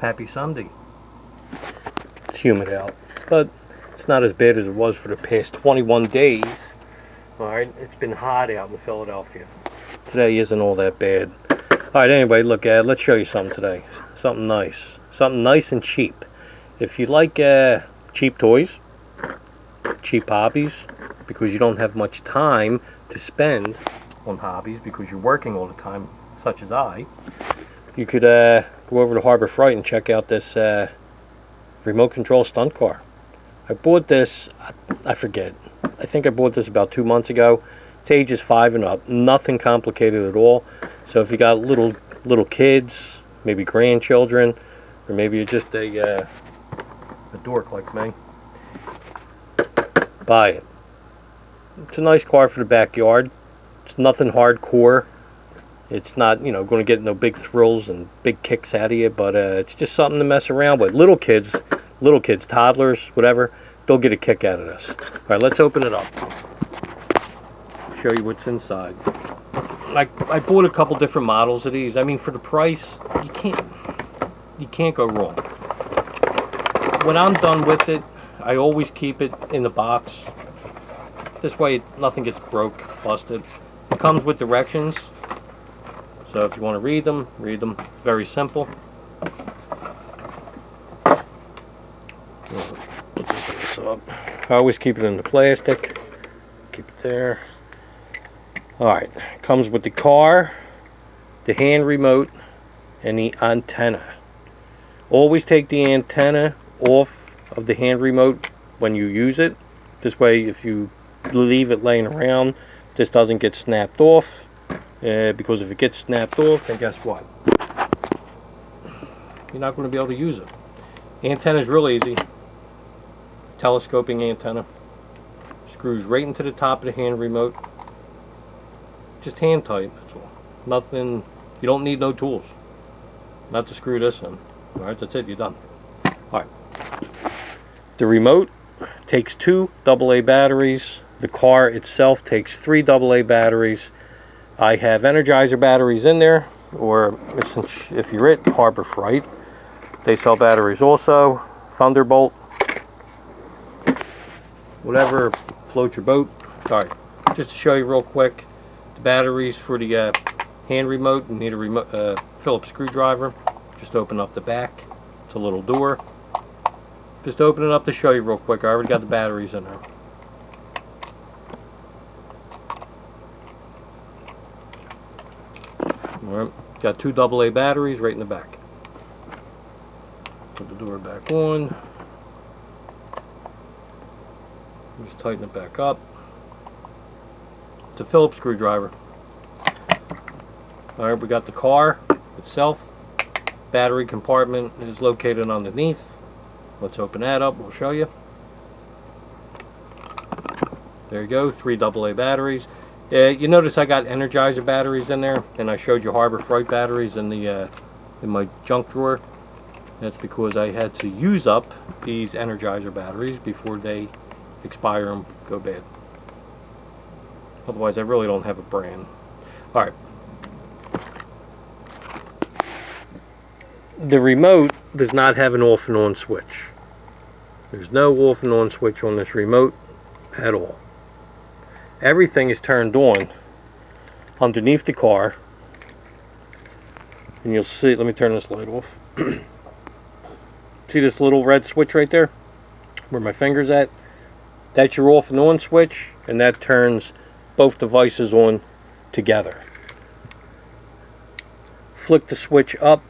Happy Sunday. It's humid out, but it's not as bad as it was for the past 21 days. Alright, it's been hot out in Philadelphia. Today isn't all that bad. Alright, anyway, look, let's show you something today. Something nice. Something nice and cheap. If you like cheap toys, cheap hobbies, because you don't have much time to spend on hobbies because you're working all the time, such as I, you could go over to Harbor Freight and check out this remote control stunt car. I bought this, I forget, I think I bought this about 2 months ago. It's ages 5 and up, nothing complicated at all. So if you got little kids, maybe grandchildren, or maybe you're just a dork like me, buy it. It's a nice car for the backyard. It's nothing hardcore. It's not, going to get no big thrills and big kicks out of you, but it's just something to mess around with. Little kids, toddlers, whatever, they'll get a kick out of this. All right, let's open it up. Show you what's inside. I bought a couple different models of these. I mean, for the price, you can't go wrong. When I'm done with it, I always keep it in the box. This way, nothing gets broke, busted. It comes with directions. So if you want to read them, read them. Very simple. I always keep it in the plastic. Keep it there. Alright, comes with the car, the hand remote, and the antenna. Always take the antenna off of the hand remote when you use it. This way, if you leave it laying around, this doesn't get snapped off. Because if it gets snapped off, then guess what? You're not going to be able to use it. Antenna is real easy. Telescoping antenna. Screws right into the top of the hand remote. Just hand tight, that's all. Nothing, you don't need no tools. Not to screw this in. Alright, that's it, you're done. Alright. The remote takes 2 AA batteries. The car itself takes 3 AA batteries. I have Energizer batteries in there, or if you're at Harbor Freight, they sell batteries also. Thunderbolt. Whatever floats your boat. Alright, just to show you real quick, the batteries for the hand remote, you need a remote, Phillips screwdriver. Just open up the back. It's a little door. Just open it up to show you real quick. I already got the batteries in there. Alright, got 2 AA batteries right in the back. Put the door back on. Just tighten it back up. It's a Phillips screwdriver. Alright, we got the car itself. Battery compartment is located underneath. Let's open that up, we'll show you. There you go, 3 AA batteries. You notice I got Energizer batteries in there, and I showed you Harbor Freight batteries in the in my junk drawer. That's because I had to use up these Energizer batteries before they expire and go bad. Otherwise, I really don't have a brand. Alright. The remote does not have an off and on switch. There's no off and on switch on this remote at all. Everything is turned on underneath the car. And you'll see, let me turn this light off. See this little red switch right there? Where my finger's at? That's your off and on switch, and that turns both devices on together. Flick the switch up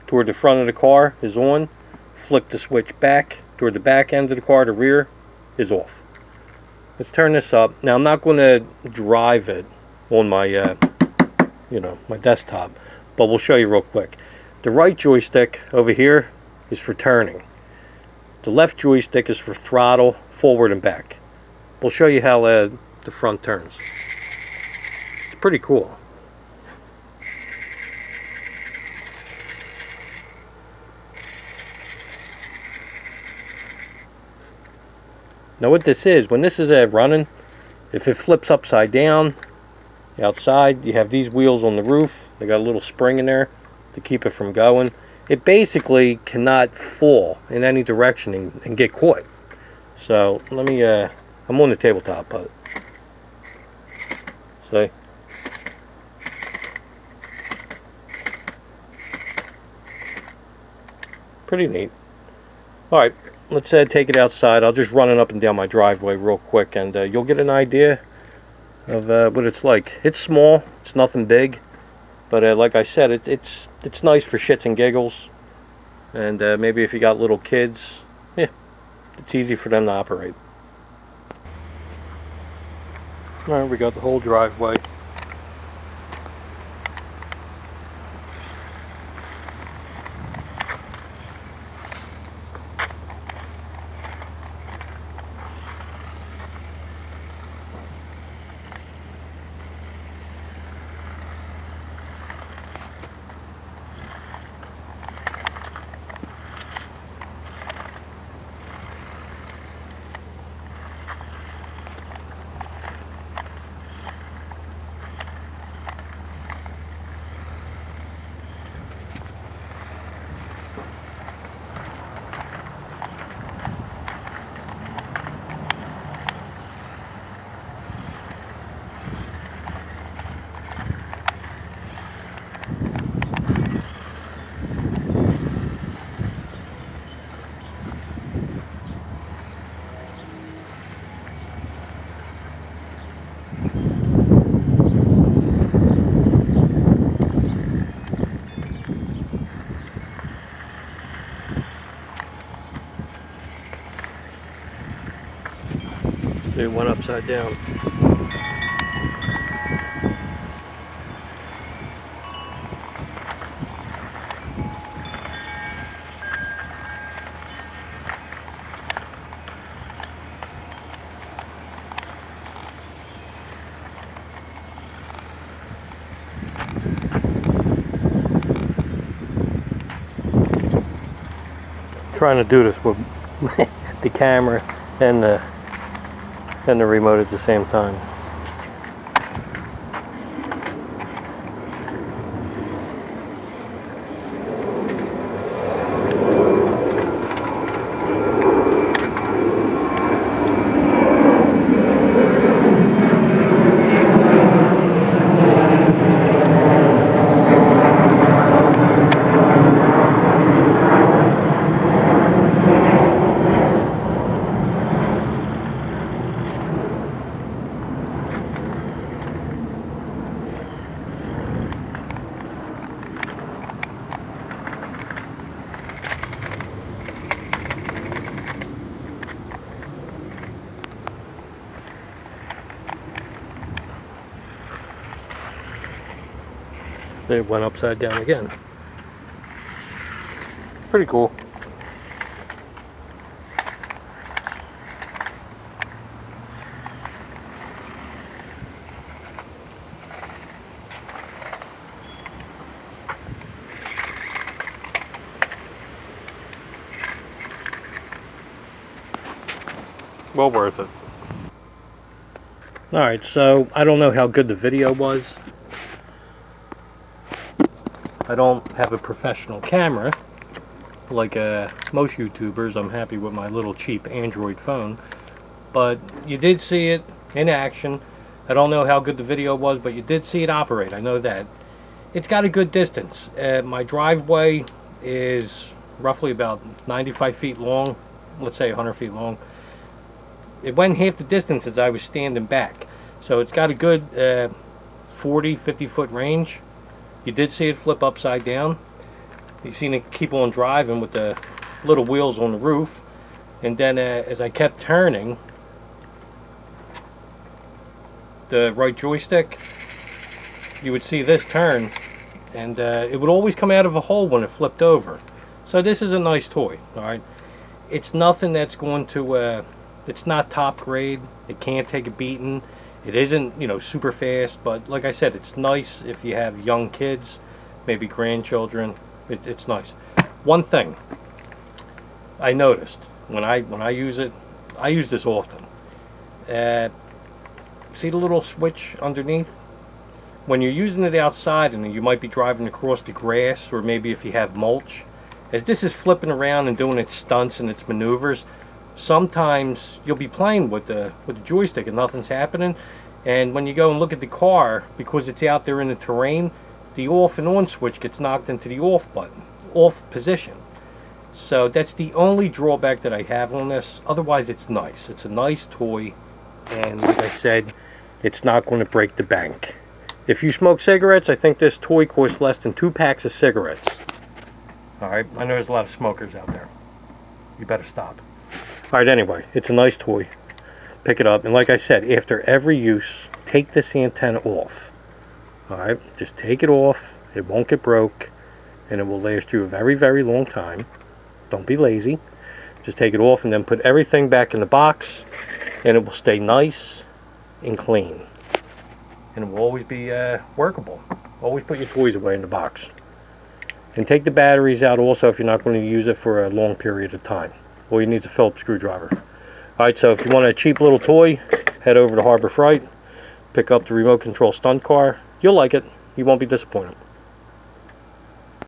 toward the front of the car is on. Flick the switch back toward the back end of the car, the rear is off. Let's turn this up. Now I'm not going to drive it on my my desktop, but we'll show you real quick. The right joystick over here is for turning. The left joystick is for throttle, forward and back. We'll show you how the front turns. It's pretty cool. Now what this is, when this is running, if it flips upside down, outside, you have these wheels on the roof. They got a little spring in there to keep it from going. it basically cannot fall in any direction and get caught. So let me, I'm on the tabletop, but see? Pretty neat. Alright, let's take it outside. I'll just run it up and down my driveway real quick, and you'll get an idea of what it's like. It's small, it's nothing big, but like I said, it's nice for shits and giggles, and maybe if you got little kids, yeah, it's easy for them to operate. Alright, we got the whole driveway. It went upside down. Trying to do this with the camera and the remote at the same time. It went upside down again. Pretty cool. Well worth it. Alright, so I don't know how good the video was. I don't have a professional camera like most YouTubers. I'm happy with my little cheap Android phone. But you did see it in action. I don't know how good the video was, but you did see it operate. I know that. It's got a good distance. My driveway is roughly about 95 feet long. Let's say 100 feet long. It went half the distance as I was standing back. So it's got a good 40, 50 foot range. You did see it flip upside down. You seen it keep on driving with the little wheels on the roof. And then as I kept turning the right joystick, you would see this turn, and it would always come out of a hole when it flipped over. So this is a nice toy. Alright, it's nothing that's going to it's not top grade. It can't take a beating. It isn't, you know, super fast, but like I said, it's nice if you have young kids, maybe grandchildren. It's nice. One thing I noticed when I use it, I use this often. See the little switch underneath? When you're using it outside and you might be driving across the grass, or maybe if you have mulch, As this is flipping around and doing its stunts and its maneuvers, sometimes you'll be playing with the joystick and nothing's happening. And when you go and look at the car, because it's out there in the terrain, the off and on switch gets knocked into the off button, off position. So that's the only drawback that I have on this. Otherwise, it's nice. It's a nice toy, and like I said, it's not going to break the bank. If you smoke cigarettes, I think this toy costs less than 2 packs of cigarettes. Alright, I know there's a lot of smokers out there. You better stop. Alright, anyway, it's a nice toy. Pick it up, and like I said, after every use, take this antenna off. Alright, just take it off. It won't get broke, and it will last you a very, very long time. Don't be lazy. Just take it off and then put everything back in the box, and it will stay nice and clean. And it will always be workable. Always put your toys away in the box. And take the batteries out also if you're not going to use it for a long period of time. All you need is a Phillips screwdriver. Alright, so if you want a cheap little toy, head over to Harbor Freight, pick up the remote control stunt car. You'll like it. You won't be disappointed.